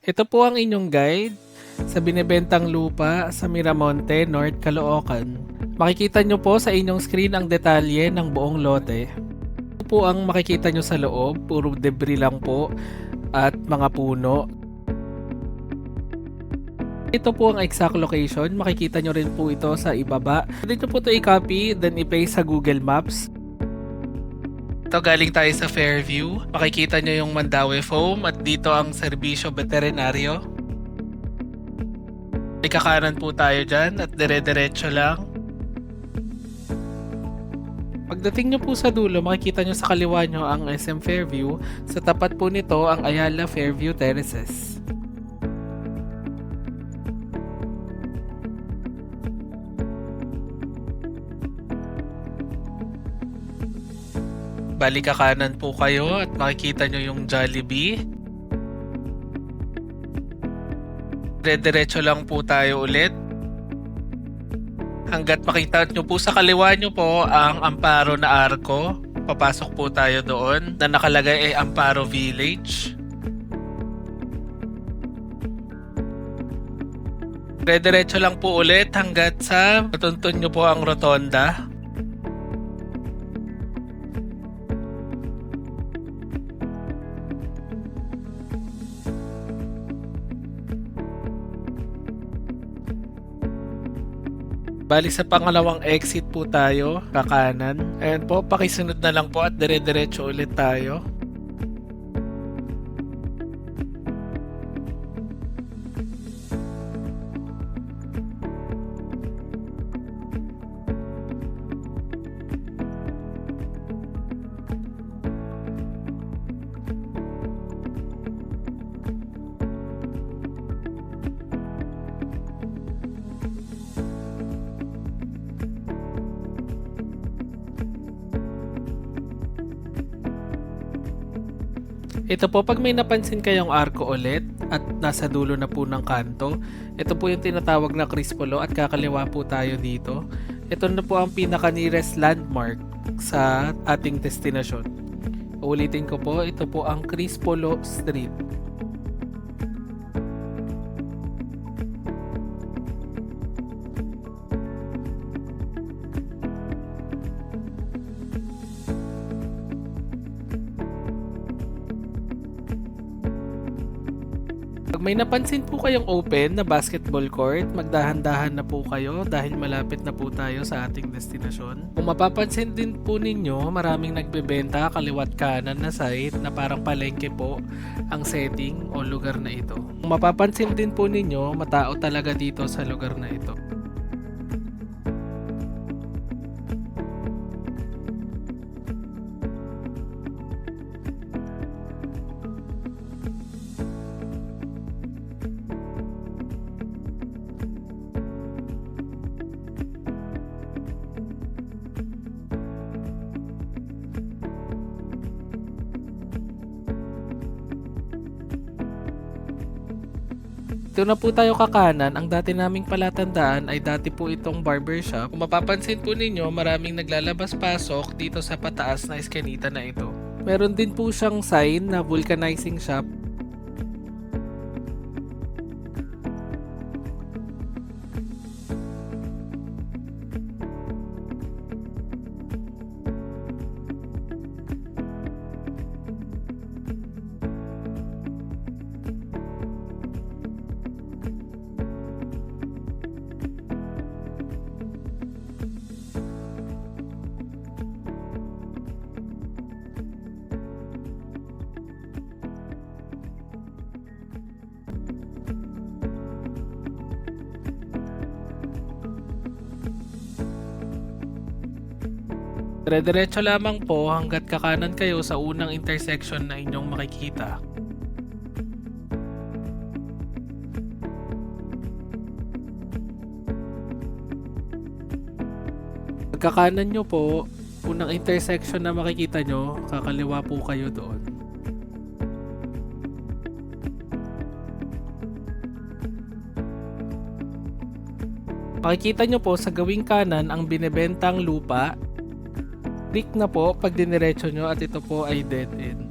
Ito po ang inyong guide sa binebentang lupa sa Miramonte, North Caloocan. Makikita nyo po sa inyong screen ang detalye ng buong lote. Ito po ang makikita nyo sa loob, puro debris lang po at mga puno. Ito po ang exact location, makikita nyo rin po ito sa ibaba. Pwede nyo po ito i-copy, then i-paste sa Google Maps. Ito galing tayo sa Fairview. Makikita nyo yung Mandaue Foam at dito ang serbisyo veterinaryo. May kakanan po tayo dyan at dire-diretso lang. Pagdating nyo po sa dulo, makikita nyo sa kaliwa nyo ang SM Fairview. Sa tapat po nito ang Ayala Fairview Terraces. Bali kakanan po kayo at makikita nyo yung Jollibee. Dire-diretso lang po tayo ulit. Hanggat makita nyo po sa kaliwa nyo po ang Amparo na Arco. Papasok po tayo doon na nakalagay ay Amparo Village. Dire-diretso lang po ulit hanggat sa matuntun nyo po ang rotonda. Bali sa pangalawang exit po tayo, kakanan. Ayan po, pakisunod na lang po at dire-diretso ulit tayo. Ito po, pag may napansin kayong arko ulit at nasa dulo na po ng kanto, ito po yung tinatawag na Crispolo at kakaliwa po tayo dito. Ito na po ang pinaka-nearest landmark sa ating destinasyon. Ulitin ko po, ito po ang Crispolo Street. Pag may napansin po kayong open na basketball court, magdahan-dahan na po kayo dahil malapit na po tayo sa ating destinasyon. Kung mapapansin din po ninyo, maraming nagbebenta kaliwat kanan na site na parang palengke po ang setting o lugar na ito. Kung mapapansin din po ninyo, matao talaga dito sa lugar na ito. Dito na po tayo kakanan. Ang dati naming palatandaan ay dati po itong barbershop. Kung mapapansin po ninyo, maraming naglalabas-pasok dito sa pataas na eskinita na ito. Meron din po siyang sign na vulcanizing shop. Dire-diretso lamang po hanggat kakanan kayo sa unang intersection na inyong makikita. Pagkakanan nyo po, unang intersection na makikita nyo, kakaliwa po kayo doon. Makikita nyo po sa gawing kanan ang binebentang lupa. Click na po pag diniretso nyo at ito po ay dead end.